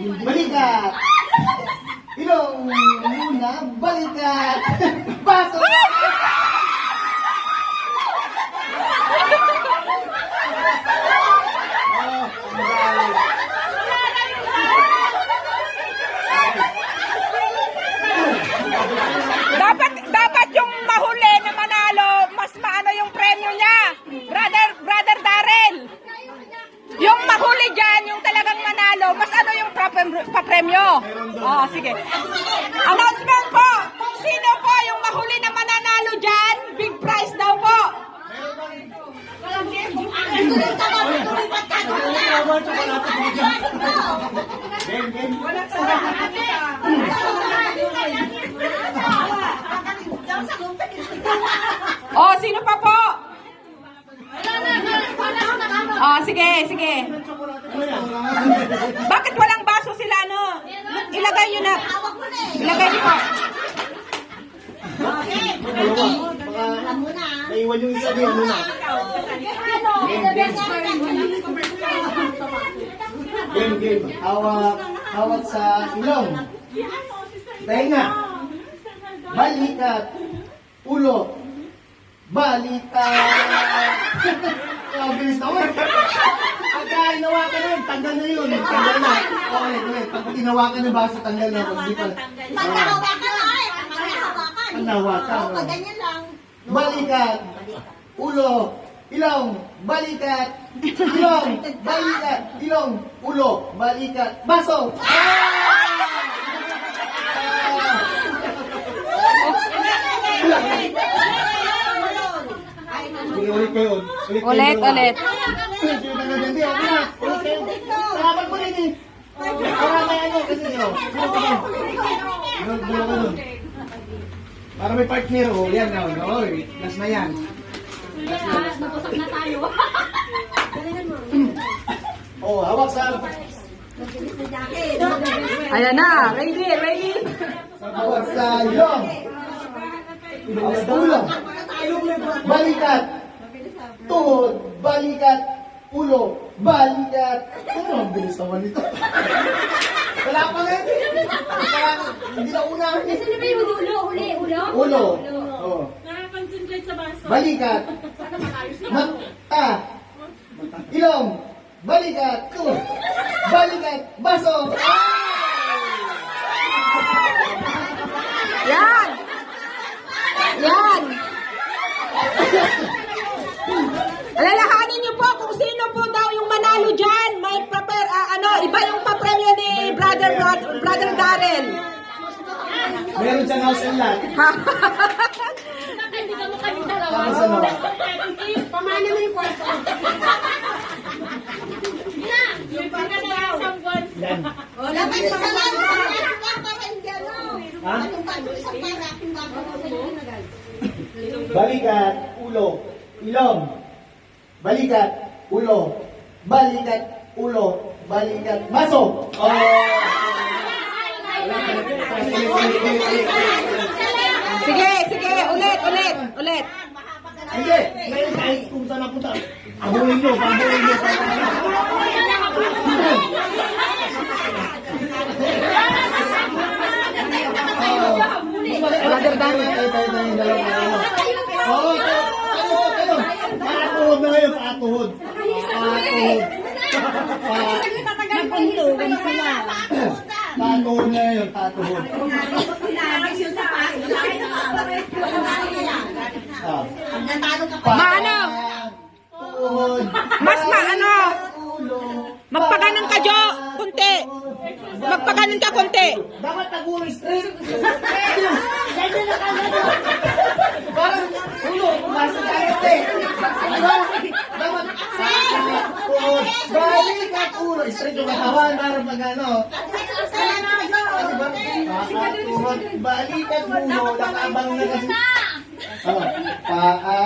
Balikat. Ilong muna. Balikat. Baso. Dapat yung mahuli na manalo, mas maano yung premyo niya. Brother Darrell. Yung mahuli dyan, yung talagang manalo, mas ano yung papremyo. Oh, sige. Announcement po, kung sino po yung mahuli na mananalo dyan, big prize daw po. Oh, sino pa po? Oh, sige. Bakit walang baso sila, no? Ilagay nyo na. Ilagay nyo po. Naiwan yung isa niya. Ano na? Game. Hawak sa ilong. Tenga. Balikat. Ulo. Balikat. Bilis na ulit. Pagka hinawakan na yun, tanggal na yun. Tanggal na. Ulit. Pag hinawakan na baso, tanggal na. Paghawakan. Ganyan lang. Balikat. Ulo. Ilong. Balikat. Ilong. Balikat. Ilong. Ulo. Balikat. Baso. Ulit kayo. Ulit. Salamat mo rin eh. Para may ano kasi yun. Para may partner. O yan na. Last na yan. Nag-usap na tayo. Hawak sa... Ayan na, ready. Hawak sa ilong. Hawak sa ulo. Balikat. Tuhod. Balikat. Ulo. Balikat. Ano ang bilis naman ito? Wala pa nga. Hindi na unahan. Sino ba yung ulo? Ulo. Nakakonsentrate sa baso. Balikat. Mata. Ilong. Balikat. Tuhod. Balikat. Baso. Yan. Alalahanin niyo po kung sino po daw yung manalo dyan. May iba yung papremyo ni Brother Darrell. Meron siyang house and lot. Hindi ka mo kami dalawa. Tapos ano? Pamana mo yung kwarto. Yung pagkakasang buwan. Yan. Dapat sa lang. Ha? Balikat, ulo, ilong. Balikat, ulo. Balikat, ulo. Balikat, baso. Sige, ulit. Hindi, ngayon kahit kung saan napunta. Pahulin nyo. Brother Darrell. Tayo. Patuhod na ngayon, patuhod. Patuhod na ngayon, patuhod. Maano? Tuhod. Mas maano? Magpaganon ka, Jo. Kunti. Magpaganon ka, kunti. Dapat nag-ulo straight. Ganyan na kagad. Parang ulo, pumasok tayo eh. Diba? Dapat tuhod. Balikat ulo. Straight yung katawan. Parang pag ano. Tuhod. Balikat ulo. Nakabang na kasi. Paa.